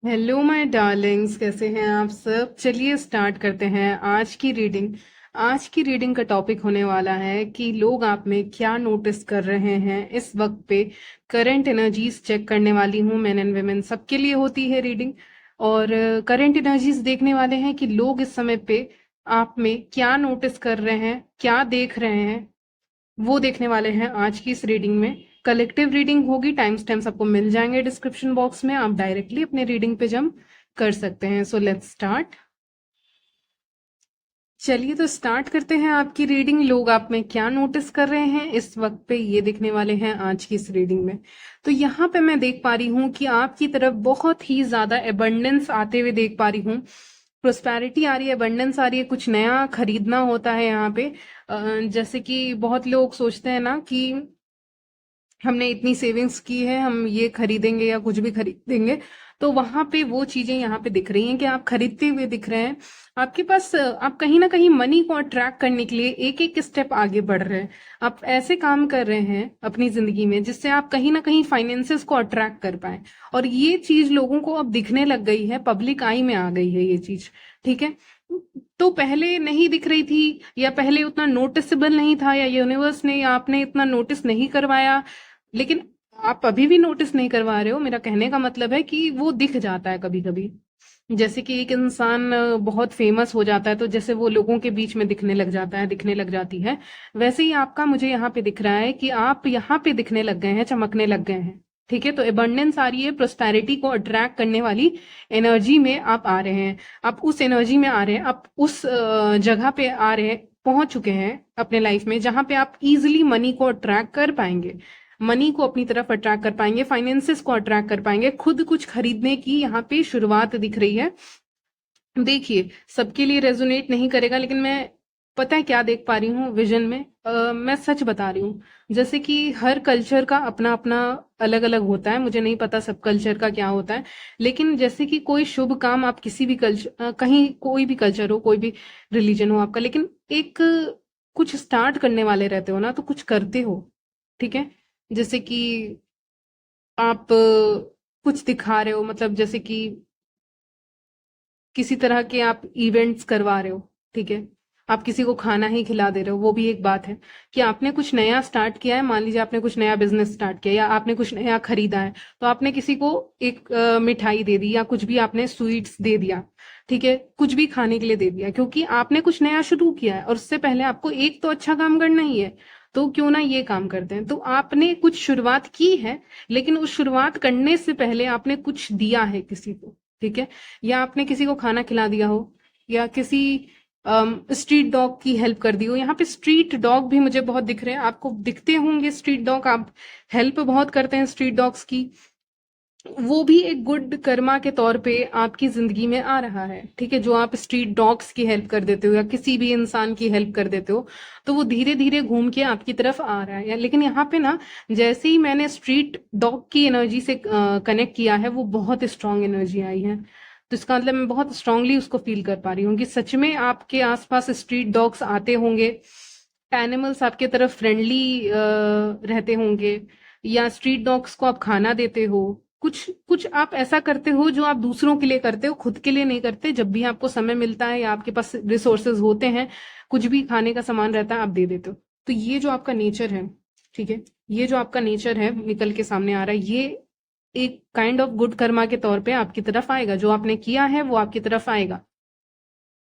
Hello my Darling's, कैसे हैं आप सब। चलिए स्टार्ट करते हैं आज की रीडिंग का टॉपिक होने वाला है कि लोग आप में क्या नोटिस कर रहे हैं इस वक्त पे। करंट एनर्जीज चेक करने वाली हूँ। मेन एंड वेमेन सबके लिए होती है रीडिंग। और करंट एनर्जीज देखने वाले हैं कि लोग इस समय पे आप में क्या नोटिस कर रहे हैं, क्या देख रहे हैं, वो देखने वाले हैं आज की इस रीडिंग में। कलेक्टिव रीडिंग होगी, टाइम स्टैम्प्स आपको मिल जाएंगे डिस्क्रिप्शन बॉक्स में, आप डायरेक्टली अपने रीडिंग पे जंप कर सकते हैं। So let's start. चलिए तो स्टार्ट करते हैं आपकी रीडिंग। लोग आप में क्या नोटिस कर रहे हैं इस वक्त पे, ये देखने वाले हैं आज की इस रीडिंग में। तो यहाँ पे मैं देख पा रही हूँ कि आपकी तरफ बहुत ही ज्यादा एबंडेंस आते हुए देख पा रही हूँ। प्रोस्पैरिटी आ रही है, एबंडेंस आ रही है, कुछ नया खरीदना होता है यहाँ पे। जैसे कि बहुत लोग सोचते हैं ना कि हमने इतनी सेविंग्स की है, हम ये खरीदेंगे या कुछ भी खरीदेंगे, तो वहां पे वो चीजें यहाँ पे दिख रही हैं कि आप खरीदते हुए दिख रहे हैं। आपके पास आप कहीं ना कहीं मनी को अट्रैक्ट करने के लिए एक एक स्टेप आगे बढ़ रहे हैं। आप ऐसे काम कर रहे हैं अपनी जिंदगी में जिससे आप कहीं ना कहीं फाइनेंसेस को अट्रैक्ट कर पाए। और ये चीज लोगों को अब दिखने लग गई है, पब्लिक आई में आ गई है ये चीज। ठीक है। तो पहले नहीं दिख रही थी, या पहले उतना नोटिसेबल नहीं था, या यूनिवर्स ने या आपने इतना नोटिस नहीं करवाया। लेकिन आप अभी भी नोटिस नहीं करवा रहे हो। मेरा कहने का मतलब है कि वो दिख जाता है कभी कभी। जैसे कि एक इंसान बहुत फेमस हो जाता है तो जैसे वो लोगों के बीच में दिखने लग जाता है, दिखने लग जाती है, वैसे ही आपका मुझे यहाँ पे दिख रहा है कि आप यहाँ पे दिखने लग गए हैं, चमकने लग गए हैं। ठीक है। तो एबंडेंस आ रही है, प्रोस्पैरिटी को अट्रैक्ट करने वाली एनर्जी में आप आ रहे हैं। आप उस एनर्जी में आ रहे हैं, आप उस जगह पे आ रहे हैं, पहुंच चुके हैं अपने लाइफ में जहां पे आप इजिली मनी को अट्रैक्ट कर पाएंगे, मनी को अपनी तरफ अट्रैक्ट कर पाएंगे, फाइनेंसेस को अट्रैक्ट कर पाएंगे, खुद कुछ खरीदने की यहाँ पे शुरुआत दिख रही है। देखिए, सबके लिए रेजोनेट नहीं करेगा, लेकिन मैं पता है क्या देख पा रही हूँ विजन में। मैं सच बता रही हूँ। जैसे कि हर कल्चर का अपना अपना अलग अलग होता है, मुझे नहीं पता सब कल्चर का क्या होता है। लेकिन जैसे कि कोई शुभ काम आप किसी भी कल्चर, कहीं कोई भी कल्चर हो, कोई भी रिलीजन हो आपका, लेकिन एक कुछ स्टार्ट करने वाले रहते हो ना, तो कुछ करते हो। ठीक है। जैसे कि आप कुछ दिखा रहे हो, मतलब जैसे कि किसी तरह के आप इवेंट्स करवा रहे हो। ठीक है। आप किसी को खाना ही खिला दे रहे हो, वो भी एक बात है कि आपने कुछ नया स्टार्ट किया है। मान लीजिए आपने कुछ नया बिजनेस स्टार्ट किया, या आपने कुछ नया खरीदा है, तो आपने किसी को एक मिठाई दे दी, या कुछ भी आपने स्वीट्स दे दिया। ठीक है। कुछ भी खाने के लिए दे दिया, क्योंकि आपने कुछ नया शुरू किया है और उससे पहले आपको एक तो अच्छा काम करना ही है। तो क्यों ना ये काम करते हैं। तो आपने कुछ शुरुआत की है, लेकिन उस शुरुआत करने से पहले आपने कुछ दिया है किसी को। ठीक है। या आपने किसी को खाना खिला दिया हो, या किसी स्ट्रीट डॉग की हेल्प कर दी हो। यहाँ पे स्ट्रीट डॉग भी मुझे बहुत दिख रहे हैं, आपको दिखते होंगे स्ट्रीट डॉग। आप हेल्प बहुत करते हैं स्ट्रीट डॉग्स की। वो भी एक गुड कर्मा के तौर पे आपकी जिंदगी में आ रहा है। ठीक है। जो आप स्ट्रीट डॉग्स की हेल्प कर देते हो या किसी भी इंसान की हेल्प कर देते हो, तो वो धीरे धीरे घूम के आपकी तरफ आ रहा है। लेकिन यहाँ पे ना, जैसे ही मैंने स्ट्रीट डॉग की एनर्जी से कनेक्ट किया है, वो बहुत स्ट्रांग एनर्जी आई है। तो इसका मतलब मैं बहुत स्ट्रांगली उसको फील कर पा रही हूँ कि सच में आपके आसपास स्ट्रीट डॉग्स आते होंगे, एनिमल्स आपके तरफ फ्रेंडली रहते होंगे, या स्ट्रीट डॉग्स को आप खाना देते हो। कुछ कुछ आप ऐसा करते हो जो आप दूसरों के लिए करते हो, खुद के लिए नहीं करते। जब भी आपको समय मिलता है या आपके पास रिसोर्सेज होते हैं, कुछ भी खाने का सामान रहता है, आप दे देते हो। तो ये जो आपका नेचर है, ठीक है, ये जो आपका नेचर है निकल के सामने आ रहा है, ये एक काइंड ऑफ गुड कर्मा के तौर पे आपकी तरफ आएगा। जो आपने किया है वो आपकी तरफ आएगा।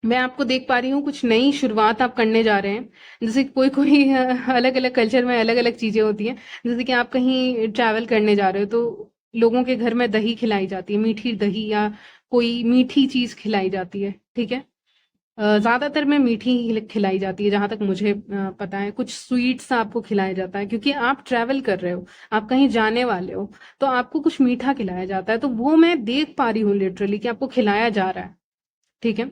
मैं आपको देख पा रही हूँ कुछ नई शुरुआत आप करने जा रहे हैं। जैसे कोई कोई अलग अलग कल्चर में अलग अलग चीजें होती हैं। जैसे कि आप कहीं ट्रैवल करने जा रहे हो, तो लोगों के घर में दही खिलाई जाती है, मीठी दही, या कोई मीठी चीज खिलाई जाती है। ठीक है। ज्यादातर में मीठी ही खिलाई जाती है, जहां तक मुझे पता है। कुछ स्वीट्स आपको खिलाया जाता है क्योंकि आप ट्रैवल कर रहे हो, आप कहीं जाने वाले हो, तो आपको कुछ मीठा खिलाया जाता है। तो वो मैं देख पा रही हूँ लिटरली कि आपको खिलाया जा रहा है। ठीक है।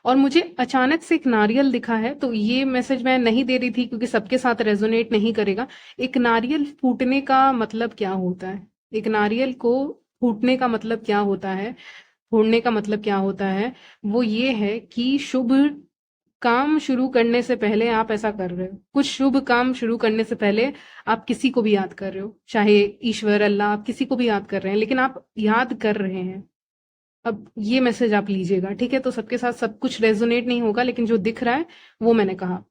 और मुझे अचानक से एक नारियल दिखा है, तो ये मैसेज मैं नहीं दे रही थी क्योंकि सबके साथ रेजोनेट नहीं करेगा। एक नारियल फूटने का मतलब क्या होता है? एक नारियल को फूटने का मतलब क्या होता है? फोड़ने का मतलब क्या होता है? वो ये है कि शुभ काम शुरू करने से पहले आप ऐसा कर रहे हो। कुछ शुभ काम शुरू करने से पहले आप किसी को भी याद कर रहे हो, चाहे ईश्वर, अल्लाह, आप किसी को भी याद कर रहे हैं, लेकिन आप याद कर रहे हैं। अब ये मैसेज आप लीजिएगा, ठीक है? तो सबके साथ सब कुछ रेजोनेट नहीं होगा, लेकिन जो दिख रहा है वो मैंने कहा।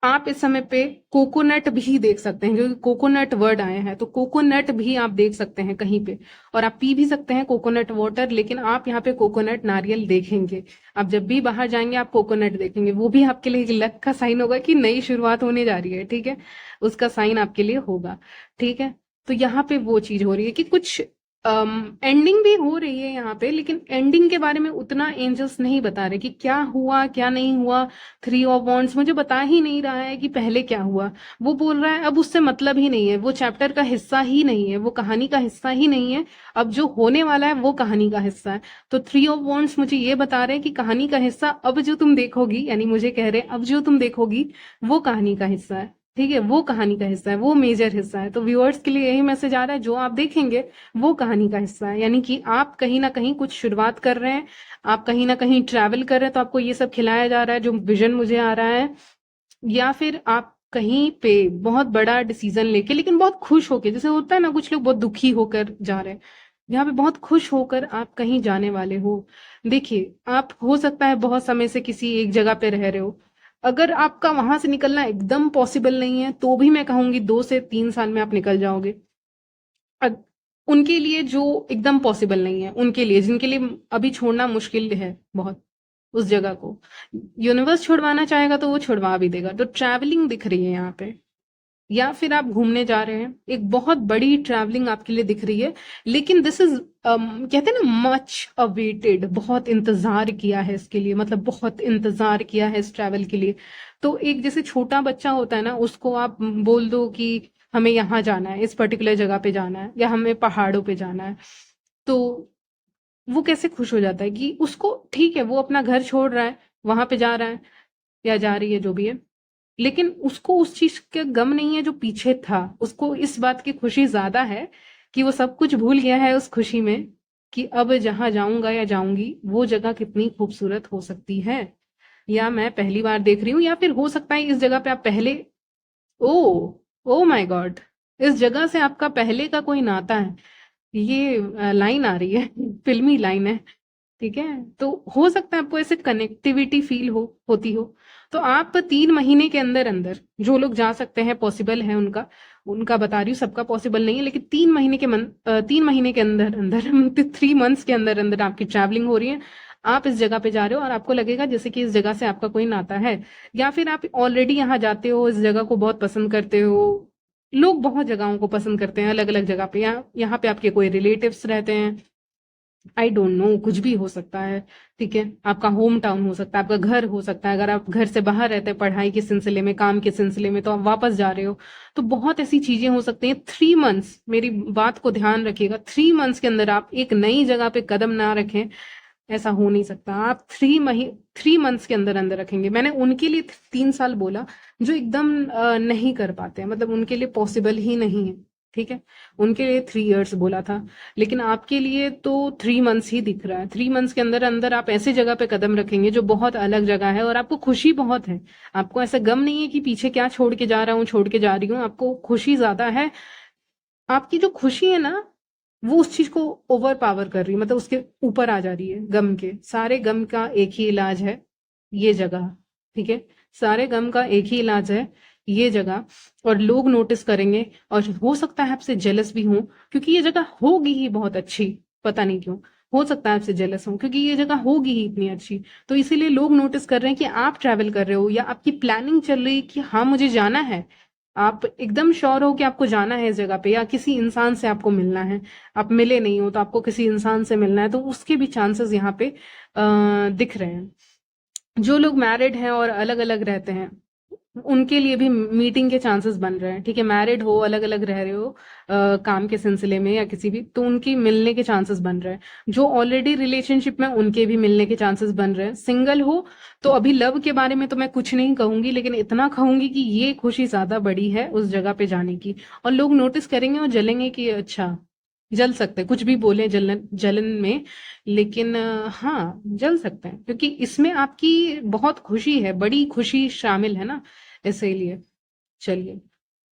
आप इस समय पे कोकोनट भी देख सकते हैं, क्योंकि कोकोनट वर्ड आए हैं, तो कोकोनट भी आप देख सकते हैं कहीं पे। और आप पी भी सकते हैं कोकोनट वाटर, लेकिन आप यहाँ पे कोकोनट नारियल देखेंगे। आप जब भी बाहर जाएंगे आप कोकोनट देखेंगे, वो भी आपके लिए एक लक का साइन होगा कि नई शुरुआत होने जा रही है, ठीक है? उसका साइन आपके लिए होगा, ठीक है? तो यहाँ पे वो चीज हो रही है कि कुछ एंडिंग भी हो रही है यहाँ पे, लेकिन एंडिंग के बारे में उतना एंजल्स नहीं बता रहे कि क्या हुआ क्या नहीं हुआ। थ्री ऑफ वॉन्ड्स मुझे बता ही नहीं रहा है कि पहले क्या हुआ। वो बोल रहा है अब उससे मतलब ही नहीं है, वो चैप्टर का हिस्सा ही नहीं है, वो कहानी का हिस्सा ही नहीं है। अब जो होने वाला है वो कहानी का हिस्सा है। तो थ्री ऑफ वॉन्ड्स मुझे ये बता रहे हैं कि कहानी का हिस्सा अब जो तुम देखोगी, यानी मुझे कह रहे हैं अब जो तुम देखोगी वो कहानी का हिस्सा है, ठीक है? वो कहानी का हिस्सा है, वो मेजर हिस्सा है। तो व्यूअर्स के लिए यही मैसेज आ रहा है, जो आप देखेंगे वो कहानी का हिस्सा है। यानी कि आप कहीं ना कहीं कुछ शुरुआत कर रहे हैं, आप कहीं ना कहीं ट्रैवल कर रहे हैं, तो आपको ये सब खिलाया जा रहा है जो विजन मुझे आ रहा है। या फिर आप कहीं पे बहुत बड़ा डिसीजन लेके, लेकिन बहुत खुश होके, जैसे होता है ना कुछ लोग बहुत दुखी होकर जा रहे हैं, यहाँ पे बहुत खुश होकर आप कहीं जाने वाले हो। देखिए, आप हो सकता है बहुत समय से किसी एक जगह पे रह रहे हो, अगर आपका वहां से निकलना एकदम पॉसिबल नहीं है तो भी मैं कहूंगी 2 से 3 साल में आप निकल जाओगे। अग- उनके लिए जो एकदम पॉसिबल नहीं है, उनके लिए जिनके लिए अभी छोड़ना मुश्किल है बहुत उस जगह को, यूनिवर्स छुड़वाना चाहेगा तो वो छुड़वा भी देगा। तो ट्रैवलिंग दिख रही है यहाँ पे, या फिर आप घूमने जा रहे हैं, एक बहुत बड़ी ट्रैवलिंग आपके लिए दिख रही है। लेकिन दिस इज कहते हैं ना मच अवेटेड, बहुत इंतजार किया है इसके लिए, मतलब बहुत इंतजार किया है इस ट्रैवल के लिए। तो एक जैसे छोटा बच्चा होता है ना, उसको आप बोल दो कि हमें यहाँ जाना है, इस पर्टिकुलर जगह पे जाना है, या हमें पहाड़ों पे जाना है, तो वो कैसे खुश हो जाता है कि उसको, ठीक है, वो अपना घर छोड़ रहा है, वहां पे जा रहा है या जा रही है जो भी है, लेकिन उसको उस चीज का गम नहीं है जो पीछे था। उसको इस बात की खुशी ज्यादा है कि वो सब कुछ भूल गया है उस खुशी में, कि अब जहां जाऊंगा या जाऊंगी वो जगह कितनी खूबसूरत हो सकती है, या मैं पहली बार देख रही हूँ, या फिर हो सकता है इस जगह पे आप पहले, ओ ओ माय गॉड, इस जगह से आपका पहले का कोई नाता है। ये लाइन आ रही है फिल्मी लाइन है, ठीक है? तो हो सकता है आपको ऐसे कनेक्टिविटी फील होती हो। तो आप 3 महीने के अंदर अंदर, जो लोग जा सकते हैं, पॉसिबल है उनका, उनका बता रही हूँ, सबका पॉसिबल नहीं है, लेकिन 3 महीने के अंदर अंदर 3 मंथ्स के अंदर अंदर आपकी ट्रैवलिंग हो रही है। आप इस जगह पे जा रहे हो और आपको लगेगा जैसे कि इस जगह से आपका कोई नाता है, या फिर आप ऑलरेडी यहाँ जाते हो, इस जगह को बहुत पसंद करते हो। लोग बहुत जगहों को पसंद करते हैं, अलग अलग जगह पे, यहाँ पे आपके कोई रिलेटिव्स रहते हैं, आई डोंट नो, कुछ भी हो सकता है, ठीक है? आपका होम टाउन हो सकता है, आपका घर हो सकता है, अगर आप घर से बाहर रहते हैं पढ़ाई के सिलसिले में, काम के सिलसिले में, तो आप वापस जा रहे हो। तो बहुत ऐसी चीजें हो सकती हैं। 3 मंथ्स, मेरी बात को ध्यान रखिएगा, 3 मंथ्स के अंदर आप एक नई जगह पे कदम ना रखें, ऐसा हो नहीं सकता। आप 3 मंथ्स के अंदर अंदर रखेंगे। मैंने उनके लिए 3 साल बोला जो एकदम नहीं कर पाते हैं, मतलब उनके लिए पॉसिबल ही नहीं है, ठीक है? उनके लिए 3 इयर्स बोला था, लेकिन आपके लिए तो 3 मंथ्स ही दिख रहा है। 3 मंथ्स के अंदर अंदर आप ऐसी जगह पे कदम रखेंगे जो बहुत अलग जगह है, और आपको खुशी बहुत है। आपको ऐसा गम नहीं है कि पीछे क्या छोड़ के जा रहा हूँ, छोड़ के जा रही हूँ, आपको खुशी ज्यादा है। आपकी जो खुशी है ना, वो उस चीज को ओवर पावर कर रही है, मतलब उसके ऊपर आ जा रही है। गम के, सारे गम का एक ही इलाज है, ये जगह, ठीक है? सारे गम का एक ही इलाज है, ये जगह। और लोग नोटिस करेंगे, और हो सकता है आपसे जेलस भी हो, क्योंकि ये जगह होगी ही बहुत अच्छी, पता नहीं क्यों। हो सकता है आपसे जेलस हो क्योंकि ये जगह होगी ही इतनी अच्छी, तो इसीलिए लोग नोटिस कर रहे हैं कि आप ट्रैवल कर रहे हो, या आपकी प्लानिंग चल रही है कि हाँ मुझे जाना है। आप एकदम श्योर हो कि आपको जाना है इस जगह पे, या किसी इंसान से आपको मिलना है, आप मिले नहीं हो तो आपको किसी इंसान से मिलना है, तो उसके भी चांसेस यहाँ पे दिख रहे हैं। जो लोग मैरिड हैं और अलग अलग रहते हैं, उनके लिए भी मीटिंग के चांसेस बन रहे हैं, ठीक है? मैरिड हो, अलग अलग रह रहे हो काम के सिलसिले में या किसी भी, तो उनकी मिलने के चांसेस बन रहे हैं। जो ऑलरेडी रिलेशनशिप में, उनके भी मिलने के चांसेस बन रहे हैं। सिंगल हो तो अभी लव के बारे में तो मैं कुछ नहीं कहूंगी, लेकिन इतना कहूंगी कि ये खुशी ज्यादा बड़ी है उस जगह पे जाने की। और लोग नोटिस करेंगे और जलेंगे कि अच्छा, जल सकते हैं, कुछ भी बोले जलन जलन में, लेकिन हाँ जल सकते हैं, क्योंकि इसमें आपकी बहुत खुशी है, बड़ी खुशी शामिल है ना, इसीलिए। चलिए,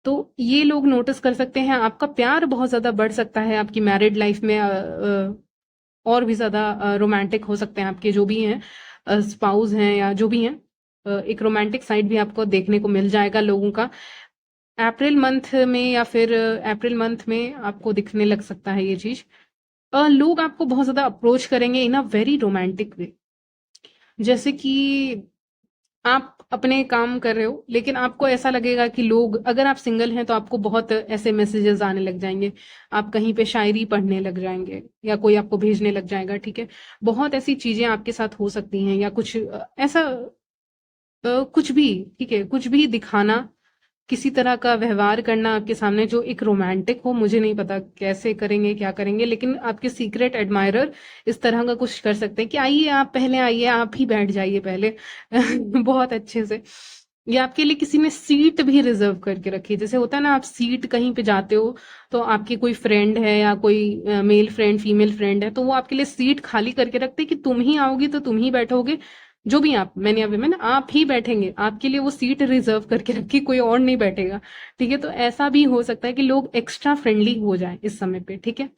तो ये लोग नोटिस कर सकते हैं। आपका प्यार बहुत ज्यादा बढ़ सकता है आपकी मैरिड लाइफ में, और भी ज़्यादा रोमांटिक हो सकते हैं आपके जो भी हैं स्पाउस हैं या जो भी हैं। एक रोमांटिक साइड भी आपको देखने को मिल जाएगा लोगों का अप्रैल मंथ में या फिर अप्रैल मंथ में आपको दिखने लग सकता है ये चीज़। लोग आपको बहुत ज़्यादा अप्रोच करेंगे इन अ वेरी रोमांटिक वे। जैसे कि आप अपने काम कर रहे हो लेकिन आपको ऐसा लगेगा कि लोग अगर आप सिंगल हैं तो आपको बहुत ऐसे मैसेजेस आने लग जाएंगे, आप कहीं पे शायरी पढ़ने लग जाएंगे या कोई आपको भेजने लग जाएगा, ठीक है। बहुत ऐसी चीजें आपके साथ हो सकती हैं या कुछ ऐसा कुछ भी, ठीक है, कुछ भी दिखाना, किसी तरह का व्यवहार करना आपके सामने जो एक रोमांटिक हो। मुझे नहीं पता कैसे करेंगे क्या करेंगे, लेकिन आपके सीक्रेट एडमायरर इस तरह का कुछ कर सकते हैं कि आइए आप पहले आइए, आप ही बैठ जाइए पहले बहुत अच्छे से। या आपके लिए किसी ने सीट भी रिजर्व करके रखी है। जैसे होता है ना, आप सीट कहीं पे जाते हो तो आपकी कोई फ्रेंड है या कोई मेल फ्रेंड फीमेल फ्रेंड है तो वो आपके लिए सीट खाली करके रखते हैं कि तुम ही आओगी तो तुम ही बैठोगे, जो भी आप मैंने अभी मैंने आप ही बैठेंगे, आपके लिए वो सीट रिजर्व करके रखी, कोई और नहीं बैठेगा, ठीक है। तो ऐसा भी हो सकता है कि लोग एक्स्ट्रा फ्रेंडली हो जाए इस समय पे, ठीक है।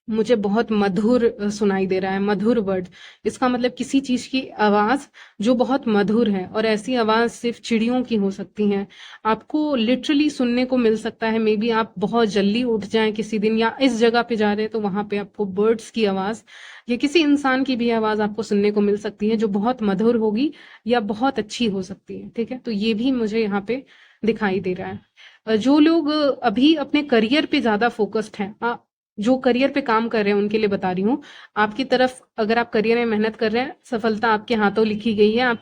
मुझे बहुत मधुर सुनाई दे रहा है, मधुर वर्ड। इसका मतलब किसी चीज की आवाज जो बहुत मधुर है, और ऐसी आवाज सिर्फ चिड़ियों की हो सकती है। आपको लिटरली सुनने को मिल सकता है, मे बी आप बहुत जल्दी उठ जाएं किसी दिन या इस जगह पे जा रहे हैं तो वहां पे आपको बर्ड्स की आवाज या किसी इंसान की भी आवाज आपको सुनने को मिल सकती है जो बहुत मधुर होगी या बहुत अच्छी हो सकती है, ठीक है। तो ये भी मुझे यहाँ पे दिखाई दे रहा है। जो लोग अभी अपने करियर पे ज्यादा फोकस्ड हैं, जो करियर पे काम कर रहे हैं उनके लिए बता रही हूँ। आपकी तरफ अगर आप करियर में मेहनत कर रहे हैं, सफलता आपके हाथों लिखी गई है। आप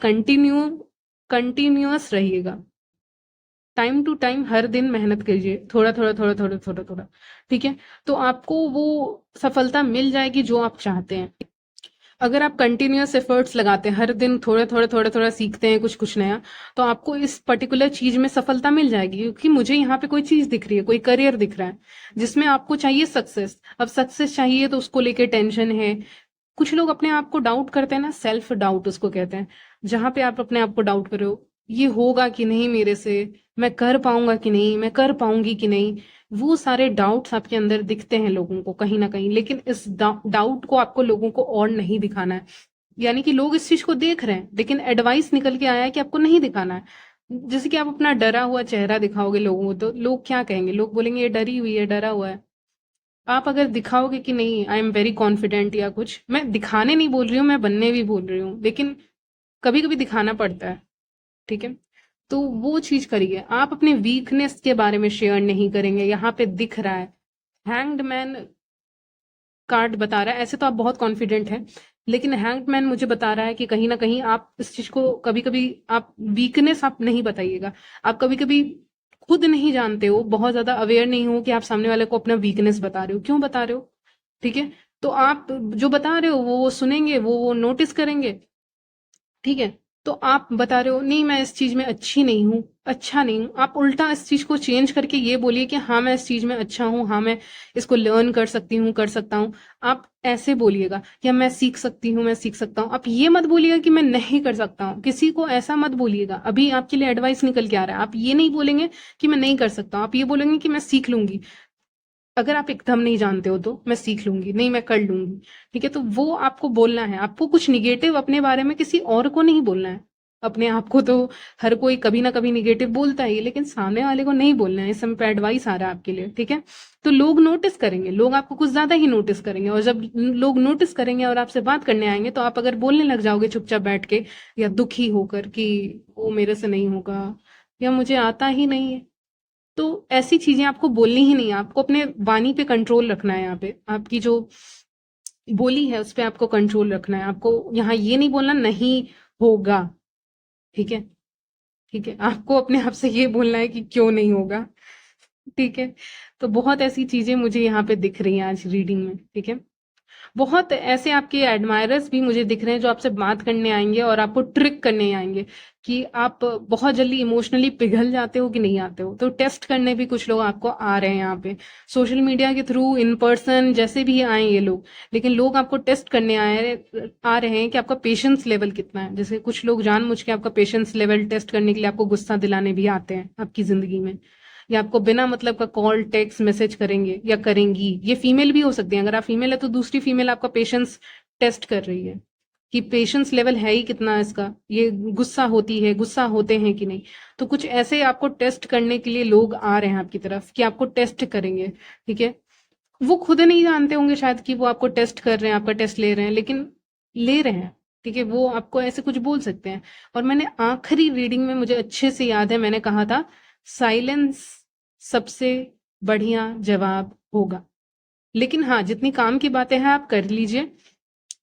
कंटिन्यूअस रहिएगा, टाइम टू टाइम हर दिन मेहनत कीजिए, थोड़ा थोड़ा थोड़ा थोड़ा थोड़ा थोड़ा, ठीक है। तो आपको वो सफलता मिल जाएगी जो आप चाहते हैं। अगर आप कंटिन्यूअस एफर्ट्स लगाते हैं, हर दिन थोड़ा थोड़ा थोड़ा थोड़ा सीखते हैं कुछ कुछ नया, तो आपको इस पर्टिकुलर चीज में सफलता मिल जाएगी। क्योंकि मुझे यहाँ पे कोई चीज दिख रही है, कोई करियर दिख रहा है जिसमें आपको चाहिए सक्सेस। अब सक्सेस चाहिए तो उसको लेके टेंशन है। कुछ लोग अपने आप को डाउट करते हैं ना, सेल्फ डाउट उसको कहते हैं, जहां पे आप अपने आप को डाउट कर रहे हो, ये होगा कि नहीं मेरे से, मैं कर पाऊंगा कि नहीं, मैं कर पाऊंगी कि नहीं। वो सारे डाउट्स आपके अंदर दिखते हैं लोगों को कहीं ना कहीं, लेकिन इस डाउट को आपको लोगों को और नहीं दिखाना है। यानी कि लोग इस चीज को देख रहे हैं लेकिन एडवाइस निकल के आया है कि आपको नहीं दिखाना है। जैसे कि आप अपना डरा हुआ चेहरा दिखाओगे लोगों को तो लोग क्या कहेंगे, लोग बोलेंगे ये डरी हुई है, डरा हुआ है। आप अगर दिखाओगे कि नहीं आई एम वेरी कॉन्फिडेंट या कुछ, मैं दिखाने नहीं बोल रही हूँ, मैं बनने भी बोल रही हूँ, लेकिन कभी कभी दिखाना पड़ता है, ठीक है। तो वो चीज करिए। आप अपने वीकनेस के बारे में शेयर नहीं करेंगे। यहाँ पे दिख रहा है हैंग्ड मैन कार्ड बता रहा है, ऐसे तो आप बहुत कॉन्फिडेंट हैं, लेकिन हैंग्ड मैन मुझे बता रहा है कि कहीं ना कहीं आप इस चीज को कभी कभी आप वीकनेस आप नहीं बताइएगा। आप कभी कभी खुद नहीं जानते हो, बहुत ज्यादा अवेयर नहीं हो कि आप सामने वाले को अपना वीकनेस बता रहे हो, क्यों बता रहे हो, ठीक है। तो आप जो बता रहे हो वो सुनेंगे, वो नोटिस करेंगे, ठीक है। तो आप बता रहे हो नहीं मैं इस चीज में अच्छी नहीं हूँ, अच्छा नहीं हूँ, आप उल्टा इस चीज को चेंज करके ये बोलिए कि हाँ मैं इस चीज में अच्छा हूँ, हाँ मैं इसको लर्न कर सकती हूँ, कर सकता हूँ। आप ऐसे बोलिएगा या मैं सीख सकती हूँ, मैं सीख सकता हूँ। आप ये मत बोलिएगा कि मैं नहीं कर सकता हूँ, किसी को ऐसा मत बोलिएगा। अभी आपके लिए एडवाइस निकल के आ रहा है, आप ये नहीं बोलेंगे कि मैं नहीं कर सकता हूँ, आप ये बोलेंगे कि मैं सीख लूंगी। अगर आप एकदम नहीं जानते हो तो मैं सीख लूंगी, नहीं मैं कर लूंगी, ठीक है। तो वो आपको बोलना है। आपको कुछ निगेटिव अपने बारे में किसी और को नहीं बोलना है। अपने आप को तो हर कोई कभी ना कभी निगेटिव बोलता ही है, लेकिन सामने वाले को नहीं बोलना है। इस समय पे एडवाइस आ रहा है आपके लिए, ठीक है। तो लोग नोटिस करेंगे, लोग आपको कुछ ज्यादा ही नोटिस करेंगे, और जब लोग नोटिस करेंगे और आपसे बात करने आएंगे तो आप अगर बोलने लग जाओगे चुपचाप बैठ के या दुखी होकर कि वो मेरे से नहीं होगा या मुझे आता ही नहीं है, तो ऐसी चीजें आपको बोलनी ही नहीं है। आपको अपने वाणी पे कंट्रोल रखना है। यहाँ पे आपकी जो बोली है उस पे आपको कंट्रोल रखना है। आपको यहाँ ये नहीं बोलना नहीं होगा, ठीक है, ठीक है। आपको अपने आप से ये बोलना है कि क्यों नहीं होगा, ठीक है। तो बहुत ऐसी चीजें मुझे यहाँ पे दिख रही हैं आज रीडिंग में, ठीक है। बहुत ऐसे आपके एडमायरर्स भी मुझे दिख रहे हैं जो आपसे बात करने आएंगे और आपको ट्रिक करने आएंगे कि आप बहुत जल्दी इमोशनली पिघल जाते हो कि नहीं आते हो। तो टेस्ट करने भी कुछ लोग आपको आ रहे हैं यहाँ पे, सोशल मीडिया के थ्रू, इन पर्सन, जैसे भी आए ये लोग, लेकिन लोग आपको टेस्ट करने आ रहे हैं कि आपका पेशेंस लेवल कितना है। जैसे कुछ लोग जानबूझ के आपका पेशेंस लेवल टेस्ट करने के लिए आपको गुस्सा दिलाने भी आते हैं आपकी जिंदगी में, या आपको बिना मतलब का कॉल टेक्स्ट मैसेज करेंगे या करेंगी, ये फीमेल भी हो सकती है। अगर आप फीमेल है तो दूसरी फीमेल आपका पेशेंस टेस्ट कर रही है कि पेशेंस लेवल है ही कितना इसका, ये गुस्सा होती है, गुस्सा होते हैं कि नहीं। तो कुछ ऐसे आपको टेस्ट करने के लिए लोग आ रहे हैं आपकी तरफ कि आपको टेस्ट करेंगे, ठीक है। वो खुद नहीं जानते होंगे शायद कि वो आपको टेस्ट कर रहे हैं, आपका टेस्ट ले रहे हैं, लेकिन ले रहे हैं, ठीक है। वो आपको ऐसे कुछ बोल सकते हैं। और मैंने आखिरी रीडिंग में, मुझे अच्छे से याद है, मैंने कहा था साइलेंस सबसे बढ़िया जवाब होगा। लेकिन हाँ, जितनी काम की बातें हैं आप कर लीजिए,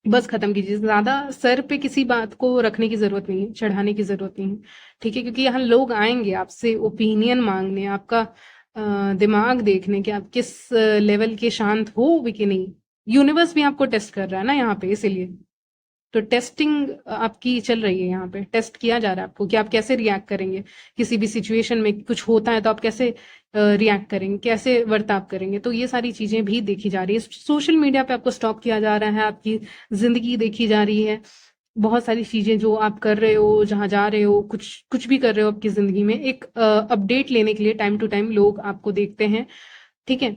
बस खत्म कीजिए। ज्यादा सर पे किसी बात को रखने की जरूरत नहीं है, चढ़ाने की जरूरत नहीं है, ठीक है। क्योंकि यहाँ लोग आएंगे आपसे ओपिनियन मांगने, आपका दिमाग देखने कि आप किस लेवल के शांत हो भी कि नहीं। यूनिवर्स भी आपको टेस्ट कर रहा है ना यहाँ पे, इसीलिए तो टेस्टिंग आपकी चल रही है यहाँ पे, टेस्ट किया जा रहा है आपको कि आप कैसे रिएक्ट करेंगे किसी भी सिचुएशन में। कुछ होता है तो आप कैसे रिएक्ट करेंगे, कैसे बर्ताव करेंगे। तो ये सारी चीजें भी देखी जा रही है। सोशल मीडिया पे आपको स्टॉक किया जा रहा है, आपकी जिंदगी देखी जा रही है। बहुत सारी चीजें जो आप कर रहे हो, जहां जा रहे हो, कुछ कुछ भी कर रहे हो आपकी जिंदगी में, एक अपडेट लेने के लिए टाइम टू टाइम लोग आपको देखते हैं, ठीक है।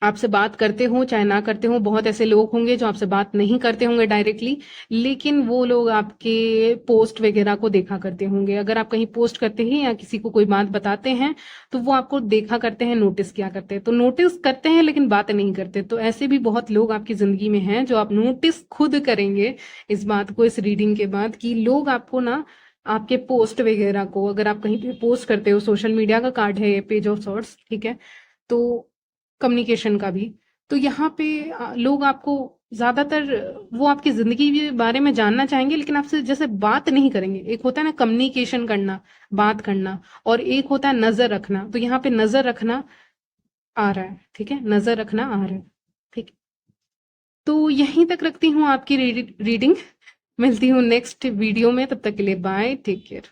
आपसे बात करते हो चाहे ना करते हो, बहुत ऐसे लोग होंगे जो आपसे बात नहीं करते होंगे डायरेक्टली, लेकिन वो लोग आपके पोस्ट वगैरह को देखा करते होंगे। अगर आप कहीं पोस्ट करते हैं या किसी को कोई बात बताते हैं तो वो आपको देखा करते हैं, नोटिस किया करते हैं। तो नोटिस करते हैं लेकिन बात नहीं करते। तो ऐसे भी बहुत लोग आपकी जिंदगी में हैं जो आप नोटिस खुद करेंगे इस बात को, इस रीडिंग के बाद, कि लोग आपको ना आपके पोस्ट वगैरह को, अगर आप कहीं पे पोस्ट करते हो, सोशल मीडिया का कार्ड है ये, पेज ऑफ सॉर्ट्स, ठीक है, तो कम्युनिकेशन का भी, तो यहाँ पे लोग आपको ज्यादातर वो आपकी जिंदगी के बारे में जानना चाहेंगे, लेकिन आपसे जैसे बात नहीं करेंगे। एक होता है ना कम्युनिकेशन करना, बात करना, और एक होता है नजर रखना। तो यहाँ पे नजर रखना आ रहा है, ठीक है, नजर रखना आ रहा है, ठीक है। तो यहीं तक रखती हूँ आपकी रीडिंग। मिलती हूँ नेक्स्ट वीडियो में, तब तक के लिए बाय, टेक केयर।